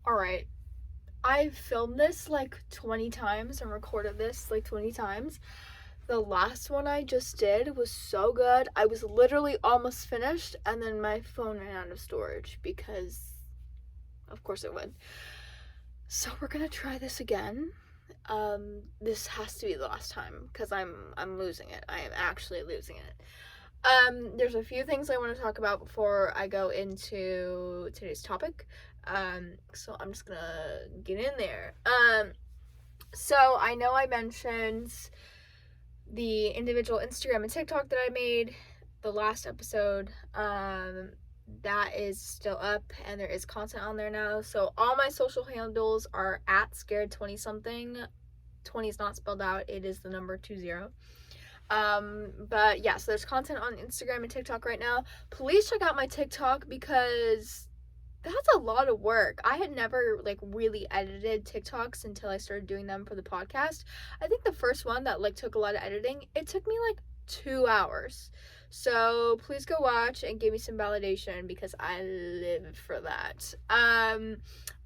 Alright, I've filmed this like 20 times and recorded this like 20 times. The last one I just did was so good. I was literally almost finished, and then my phone ran out of storage because, of course, it would. So we're gonna try this again. This has to be the last time because I'm losing it. I am actually losing it. There's a few things I want to talk about before I go into today's topic. So I'm just gonna get in there. So I know I mentioned the individual Instagram and TikTok that I made the last episode. That is still up and there is content on there now. So all my social handles are at scared20 something. 20 is not spelled out, it is the number 20. But yeah, so there's content on Instagram and TikTok right now. Please check out my TikTok because that's a lot of work. I had never like really edited TikToks until I started doing them for the podcast. I think the first one that like took a lot of editing, it took me like 2 hours. So please go watch and give me some validation because I live for that.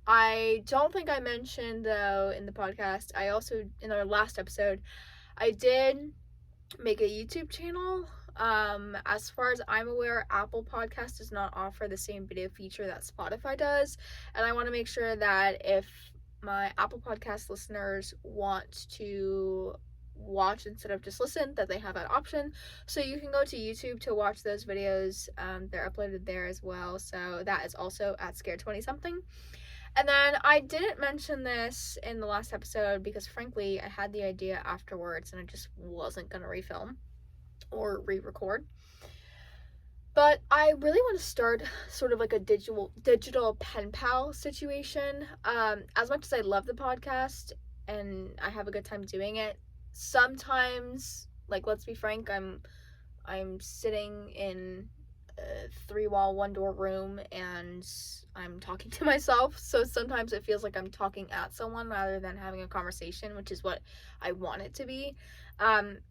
I don't think I mentioned though in the podcast, I also in our last episode, I did make a YouTube channel. As far as I'm aware, Apple Podcast does not offer the same video feature that Spotify does, and I want to make sure that if my Apple Podcast listeners want to watch instead of just listen, that they have that option. So you can go to YouTube to watch those videos. They're uploaded there as well. So that is also at Scared20 something. And then I didn't mention this in the last episode because frankly I had the idea afterwards and I just wasn't going to refilm or re-record. But I really want to start sort of like a digital pen pal situation. As much as I love the podcast and I have a good time doing it, sometimes, like, let's be frank, I'm sitting in a 3-wall, 1-door room and I'm talking to myself, so sometimes it feels like I'm talking at someone rather than having a conversation, which is what I want it to be.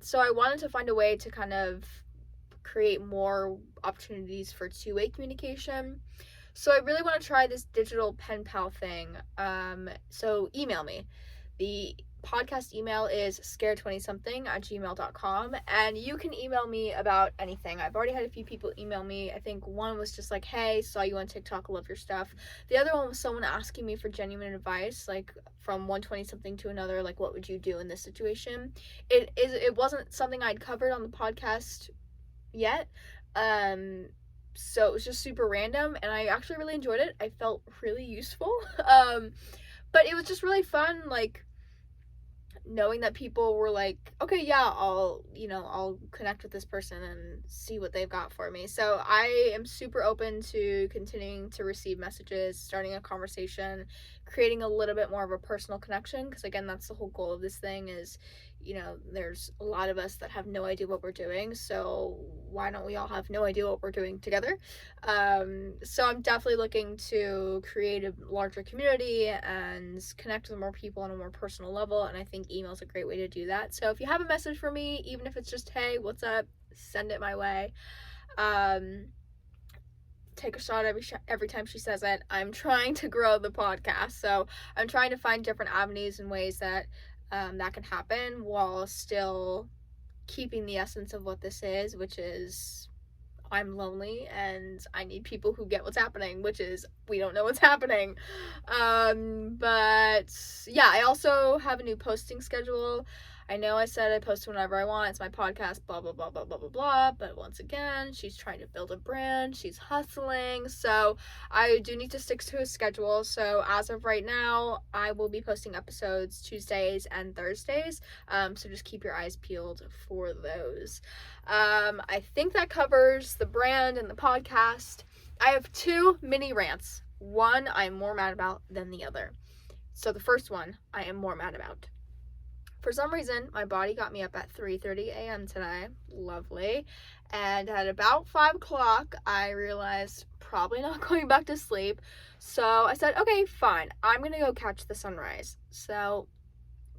So I wanted to find a way to kind of create more opportunities for two-way communication. So I really want to try this digital pen pal thing. So email me. The podcast email is scared20something@gmail.com, and you can email me about anything. I've already had a few people email me. I think one was just like, hey, saw you on TikTok, love your stuff. The other one was someone asking me for genuine advice, like from 120 something to another, like what would you do in this situation. It wasn't something I'd covered on the podcast yet, so it was just super random and I actually really enjoyed it. I felt really useful. But it was just really fun, like knowing that people were like, okay, yeah, I'll connect with this person and see what they've got for me. So I am super open to continuing to receive messages, starting a conversation, creating a little bit more of a personal connection, because again, that's the whole goal of this thing is, there's a lot of us that have no idea what we're doing, so why don't we all have no idea what we're doing together? So I'm definitely looking to create a larger community and connect with more people on a more personal level, and I think email is a great way to do that. So if you have a message for me, even if it's just, hey, what's up, send it my way. Take a shot every time she says it. I'm trying to grow the podcast, so I'm trying to find different avenues and ways that that can happen while still keeping the essence of what this is, which is I'm lonely and I need people who get what's happening, which is we don't know what's happening. But yeah, I also have a new posting schedule. I know I said I post whenever I want. It's my podcast, blah, blah, blah, blah, blah, blah, blah. But once again, she's trying to build a brand. She's hustling. So I do need to stick to a schedule. So as of right now, I will be posting episodes Tuesdays and Thursdays. So just keep your eyes peeled for those. I think that covers the brand and the podcast. I have 2 mini rants. One I'm more mad about than the other. So the first one I am more mad about. For some reason, my body got me up at 3:30 a.m. today. Lovely. And at about 5 o'clock, I realized probably not going back to sleep. So I said, okay, fine. I'm going to go catch the sunrise. So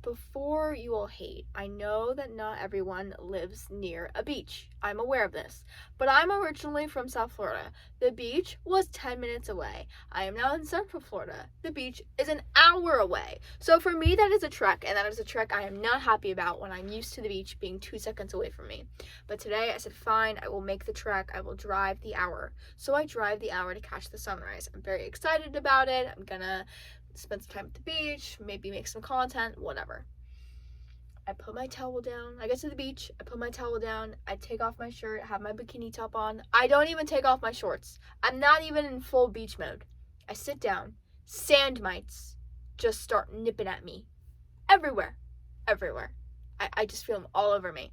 before you all hate, I know that not everyone lives near a beach. I'm aware of this. But I'm originally from South Florida. The beach was 10 minutes away. I am now in Central Florida. The beach is an hour away. So for me, that is a trek, and that is a trek I am not happy about when I'm used to the beach being 2 seconds away from me. But today I said, fine, I will make the trek. I will drive the hour. So I drive the hour to catch the sunrise. I'm very excited about it. I'm gonna spend some time at the beach, maybe make some content, whatever. I put my towel down. I get to the beach, I put my towel down, I take off my shirt, have my bikini top on. I don't even take off my shorts. I'm not even in full beach mode. I sit down. Sand mites just start nipping at me. Everywhere. I just feel them all over me.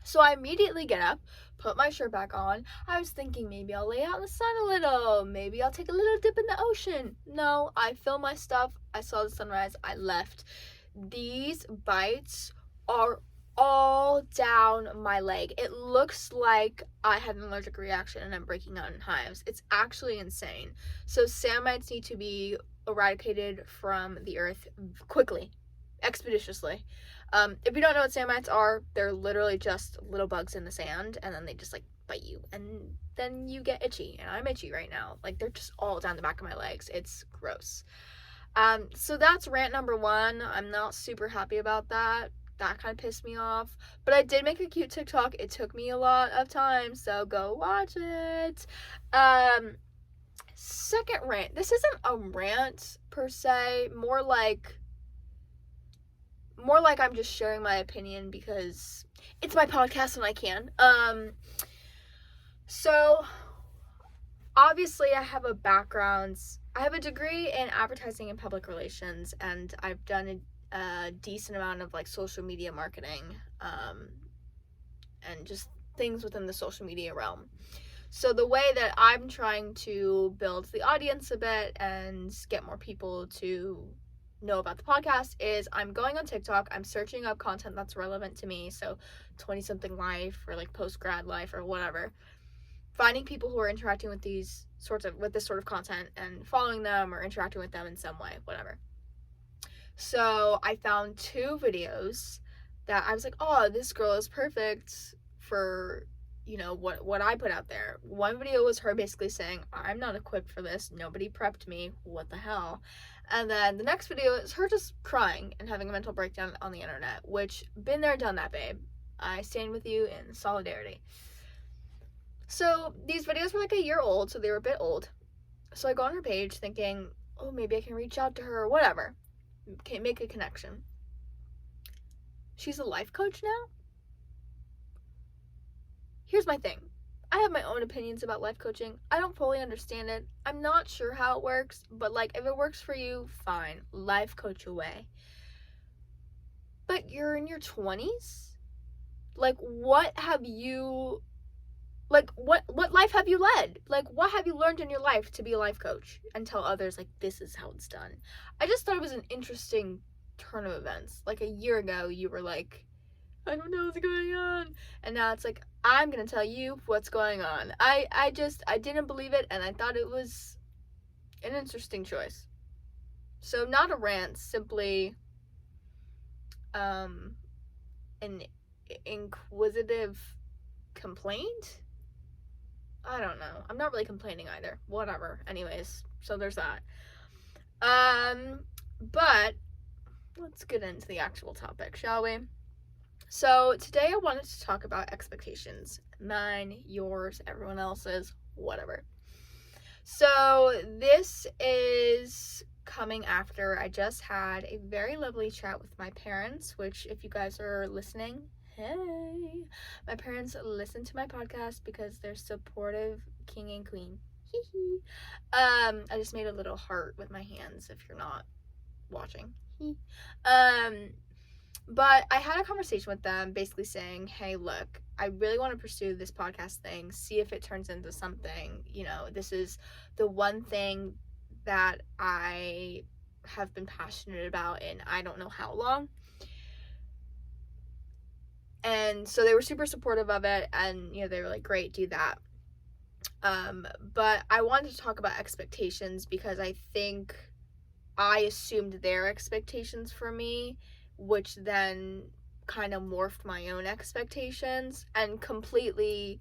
So I immediately get up, put my shirt back on. I was thinking maybe I'll lay out in the sun a little. Maybe I'll take a little dip in the ocean. No, I filmed my stuff. I saw the sunrise. I left. These bites are all down my leg. It looks like I had an allergic reaction and I'm breaking out in hives. It's actually insane. So sand mites need to be eradicated from the earth quickly, expeditiously. If you don't know what sand mites are, they're literally just little bugs in the sand, and then they just like bite you, and then you get itchy, and I'm itchy right now. Like, they're just all down the back of my legs. It's gross. So that's rant number 1. I'm not super happy about that. That kind of pissed me off. But I did make a cute TikTok. It took me a lot of time, so go watch it. Second rant. This isn't a rant per se, more like I'm just sharing my opinion because it's my podcast and I can. So obviously I have a degree in advertising and public relations, and I've done a decent amount of like social media marketing, and just things within the social media realm. So the way that I'm trying to build the audience a bit and get more people to know about the podcast is I'm going on TikTok, I'm searching up content that's relevant to me, so 20-something life or like post-grad life or whatever, finding people who are interacting with this sort of content and following them or interacting with them in some way, whatever. So I found 2 videos that I was like, oh, this girl is perfect for, you know, what I put out there. One video was her basically saying, I'm not equipped for this, nobody prepped me, what the hell. And then the next video is her just crying and having a mental breakdown on the internet, which, been there, done that, babe. I stand with you in solidarity. So these videos were like a year old, so they were a bit old. So I go on her page thinking, oh, maybe I can reach out to her or whatever. Can't make a connection. She's a life coach now? Here's my thing. I have my own opinions about life coaching. I don't fully understand it. I'm not sure how it works, but like, if it works for you, fine. Life coach away. But you're in your 20s? Like, what life have you led? Like, what have you learned in your life to be a life coach and tell others, like, this is how it's done? I just thought it was an interesting turn of events. Like, a year ago, you were like, I don't know what's going on. And now it's like, I'm going to tell you what's going on. I didn't believe it, and I thought it was an interesting choice. So not a rant, simply an inquisitive complaint? I don't know. I'm not really complaining either. Whatever. Anyways, so there's that. But let's get into the actual topic, shall we? So today I wanted to talk about expectations. Mine, yours, everyone else's, whatever. So this is coming after I just had a very lovely chat with my parents, which, if you guys are listening, hey, my parents listen to my podcast because they're supportive king and queen. I just made a little heart with my hands if you're not watching. But I had a conversation with them basically saying, hey, look, I really want to pursue this podcast thing, see if it turns into something. You know, this is the one thing that I have been passionate about in I don't know how long. And so they were super supportive of it, and, you know, they were like, great, do that. But I wanted to talk about expectations because I think I assumed their expectations for me which then kind of morphed my own expectations and completely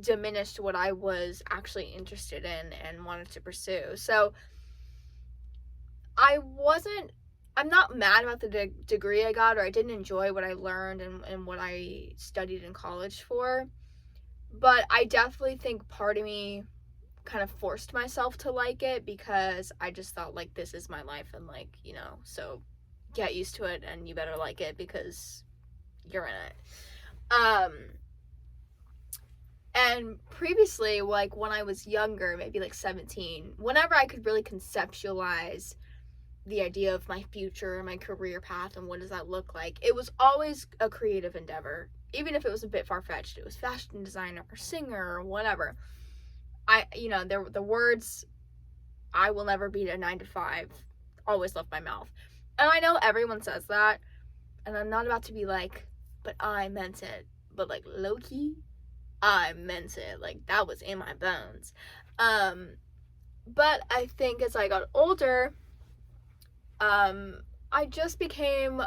diminished what I was actually interested in and wanted to pursue. So I'm not mad about the degree I got, or I didn't enjoy what I learned and what I studied in college for. But I definitely think part of me kind of forced myself to like it because I just thought, like, this is my life and, like, so get used to it and you better like it because you're in it. And previously, like, when I was younger, maybe like 17, whenever I could really conceptualize the idea of my future and my career path and what does that look like, it was always a creative endeavor. Even if it was a bit far-fetched, it was fashion designer or singer or whatever. The words, I will never beat a 9 to 5, always left my mouth. And I know everyone says that, and I'm not about to be like, but I meant it. But, like, low-key, I meant it. Like, that was in my bones. But I think as I got older, I just became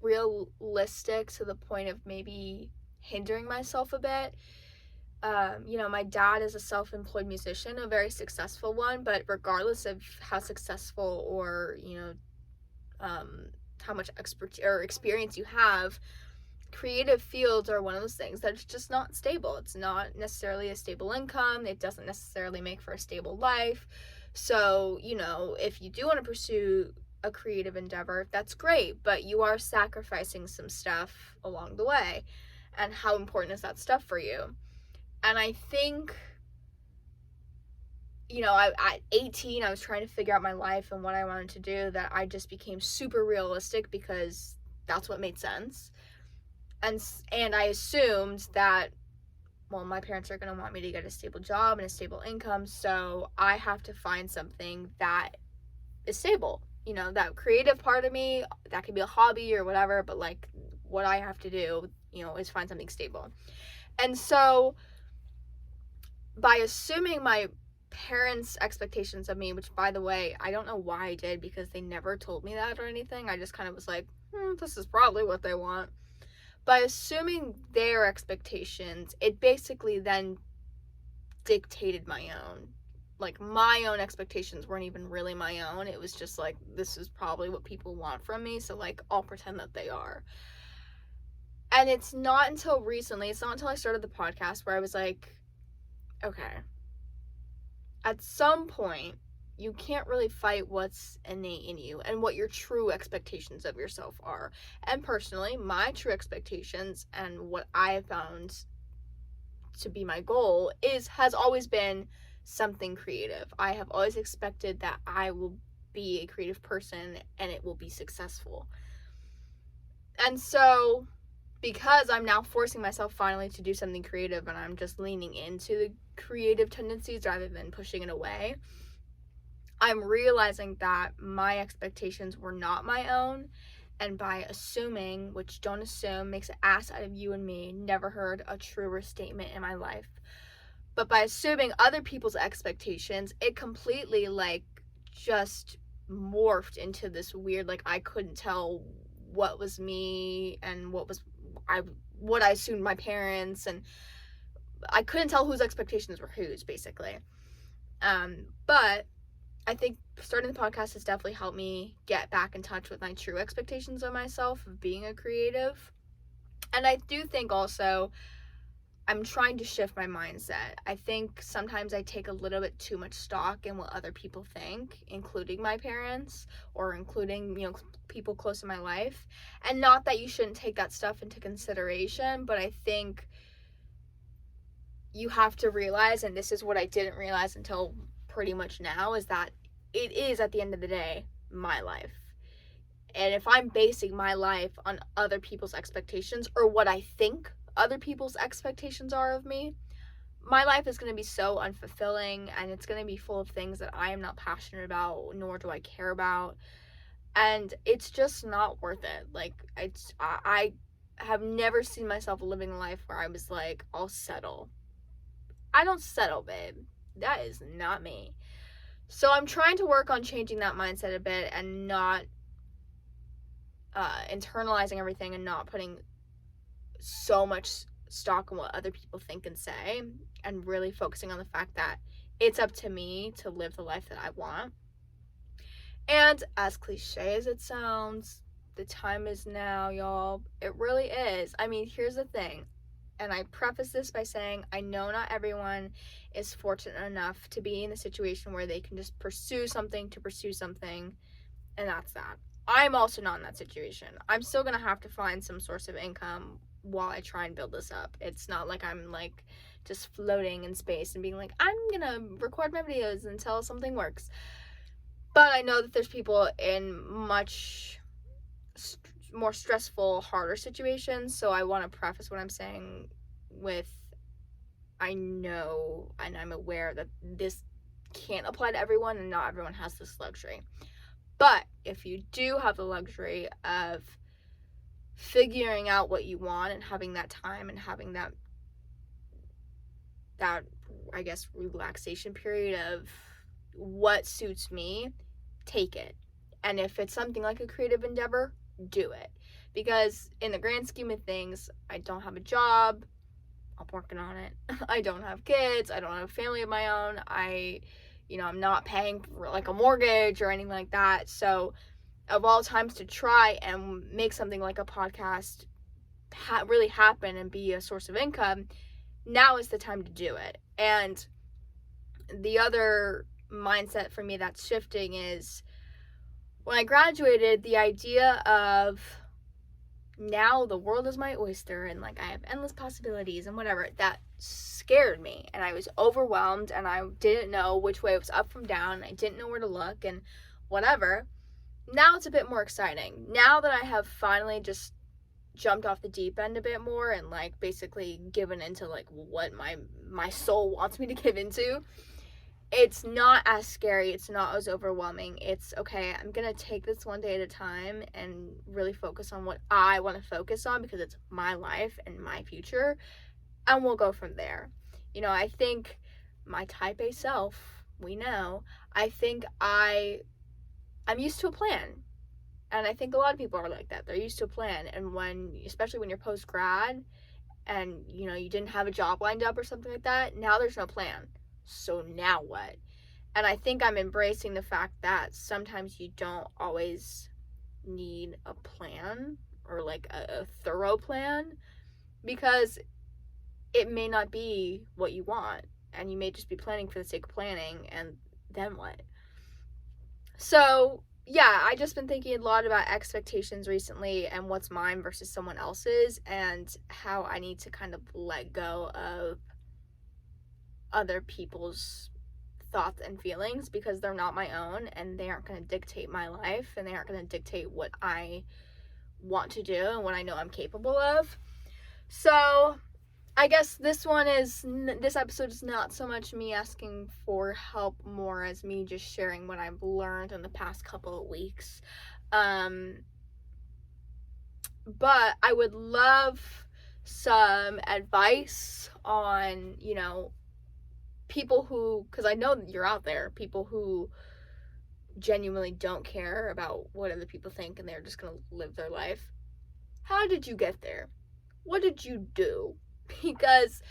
realistic to the point of maybe hindering myself a bit. My dad is a self-employed musician, a very successful one, but regardless of how successful or, how much expertise or experience you have, creative fields are one of those things that's just not stable. It's not necessarily a stable income. It doesn't necessarily make for a stable life. So, if you do want to pursue a creative endeavor, that's great, but you are sacrificing some stuff along the way. And how important is that stuff for you? And I think, at 18, I was trying to figure out my life and what I wanted to do, that I just became super realistic because that's what made sense. And I assumed that, well, my parents are going to want me to get a stable job and a stable income, so I have to find something that is stable. That creative part of me, that could be a hobby or whatever, but, like, what I have to do, is find something stable. And so, by assuming my parents' expectations of me, which, by the way, I don't know why I did, because they never told me that or anything. I just kind of was like, this is probably what they want. By assuming their expectations, it basically then dictated my own. Like, my own expectations weren't even really my own. It was just like, this is probably what people want from me, so, like, I'll pretend that they are. And it's not until recently, it's not until I started the podcast where I was like, okay, at some point, you can't really fight what's innate in you and what your true expectations of yourself are. And personally, my true expectations and what I have found to be my goal has always been something creative. I have always expected that I will be a creative person and it will be successful. And so, because I'm now forcing myself finally to do something creative and I'm just leaning into the creative tendencies rather than pushing it away, I'm realizing that my expectations were not my own, and by assuming, which don't assume makes an ass out of you and me, never heard a truer statement in my life. But by assuming other people's expectations, it completely, like, just morphed into this weird, like, I couldn't tell what was me and what I assumed my parents, and I couldn't tell whose expectations were whose, basically. But I think starting the podcast has definitely helped me get back in touch with my true expectations of myself, of being a creative. And I do think also I'm trying to shift my mindset. I think sometimes I take a little bit too much stock in what other people think, including my parents or including, people close in my life. And not that you shouldn't take that stuff into consideration, but I think you have to realize, and this is what I didn't realize until pretty much now, is that it is, at the end of the day, my life. And if I'm basing my life on other people's expectations or what I think other people's expectations are of me, my life is going to be so unfulfilling, and it's going to be full of things that I am not passionate about, nor do I care about, and it's just not worth it. Like, I have never seen myself living a life where I was like, I'll settle. I don't settle, babe. That is not me. So I'm trying to work on changing that mindset a bit and not internalizing everything and not putting so much stock in what other people think and say, and really focusing on the fact that it's up to me to live the life that I want. And as cliche as it sounds, the time is now, y'all. It really is. I mean, here's the thing, and I preface this by saying I know not everyone is fortunate enough to be in a situation where they can just pursue something to pursue something, and that's that. I'm also not in that situation. I'm still gonna have to find some source of income while I try and build this up. It's not like I'm like just floating in space and being like, I'm gonna record my videos until something works. But I know that there's people in much more stressful, harder situations, so I want to preface what I'm saying with I know and I'm aware that this can't apply to everyone and not everyone has this luxury. But if you do have the luxury of figuring out what you want and having that time and having that I guess relaxation period of what suits me, take it. And if it's something like a creative endeavor, do it. Because in the grand scheme of things, I don't have a job. I'm working on it. I don't have kids. I don't have a family of my own. I'm not paying for like a mortgage or anything like that. So of all times to try and make something like a podcast really happen and be a source of income, now is the time to do it. And the other mindset for me that's shifting is when I graduated, the idea of now the world is my oyster and like I have endless possibilities and whatever, that scared me, and I was overwhelmed, and I didn't know which way it was up from down. I didn't know where to look and whatever. Now it's a bit more exciting. Now that I have finally just jumped off the deep end a bit more and like basically given into like what my soul wants me to give into, it's not as scary, it's not as overwhelming. It's okay, I'm gonna take this one day at a time and really focus on what I want to focus on because it's my life and my future, and we'll go from there. I think my type A self, we know, I think I'm used to a plan. And I think a lot of people are like that. They're used to a plan. And especially when you're post-grad and, you didn't have a job lined up or something like that, now there's no plan. So now what? And I think I'm embracing the fact that sometimes you don't always need a plan or like a thorough plan, because it may not be what you want. And you may just be planning for the sake of planning, and then what? So yeah, I just been thinking a lot about expectations recently and what's mine versus someone else's, and how I need to kind of let go of other people's thoughts and feelings because they're not my own and they aren't going to dictate my life and they aren't going to dictate what I want to do and what I know I'm capable of. So I guess this episode is not so much me asking for help, more as me just sharing what I've learned in the past couple of weeks. But I would love some advice on, people who, because I know that you're out there, people who genuinely don't care about what other people think and they're just going to live their life. How did you get there? What did you do? Because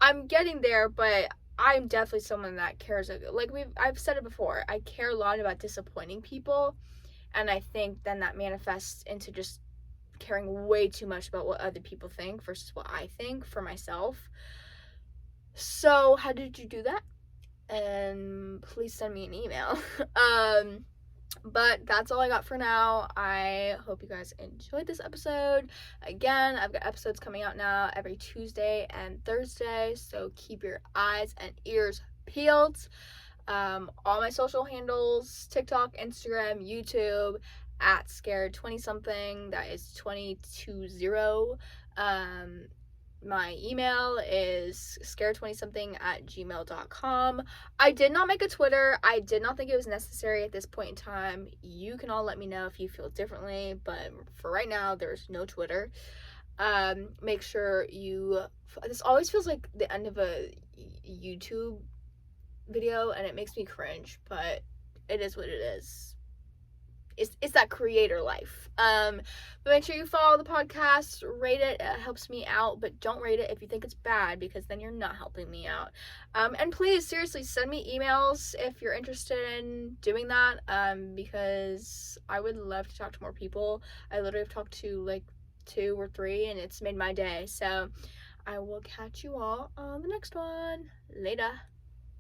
I'm getting there, but I'm definitely someone that cares. Like I've said it before, I care a lot about disappointing people, and I think then that manifests into just caring way too much about what other people think versus what I think for myself. So how did you do that? And please send me an email. But that's all I got for now. I hope you guys enjoyed this episode. Again, I've got episodes coming out now every Tuesday and Thursday, so keep your eyes and ears peeled. All my social handles, TikTok, Instagram, YouTube, at scared20something. That is 220. My email is scared20something@gmail.com. I did not make a Twitter. I did not think it was necessary at this point in time. You can all let me know if you feel differently, but for right now, there's no Twitter. Make sure this always feels like the end of a YouTube video, and it makes me cringe, but it is what it is. it's that creator life. But make sure you follow the podcast, rate it. It helps me out, but don't rate it if you think it's bad, because then you're not helping me out. And please, seriously, send me emails if you're interested in doing that, because I would love to talk to more people. I literally have talked to like 2 or 3, and it's made my day. So I will catch you all on the next one. Later.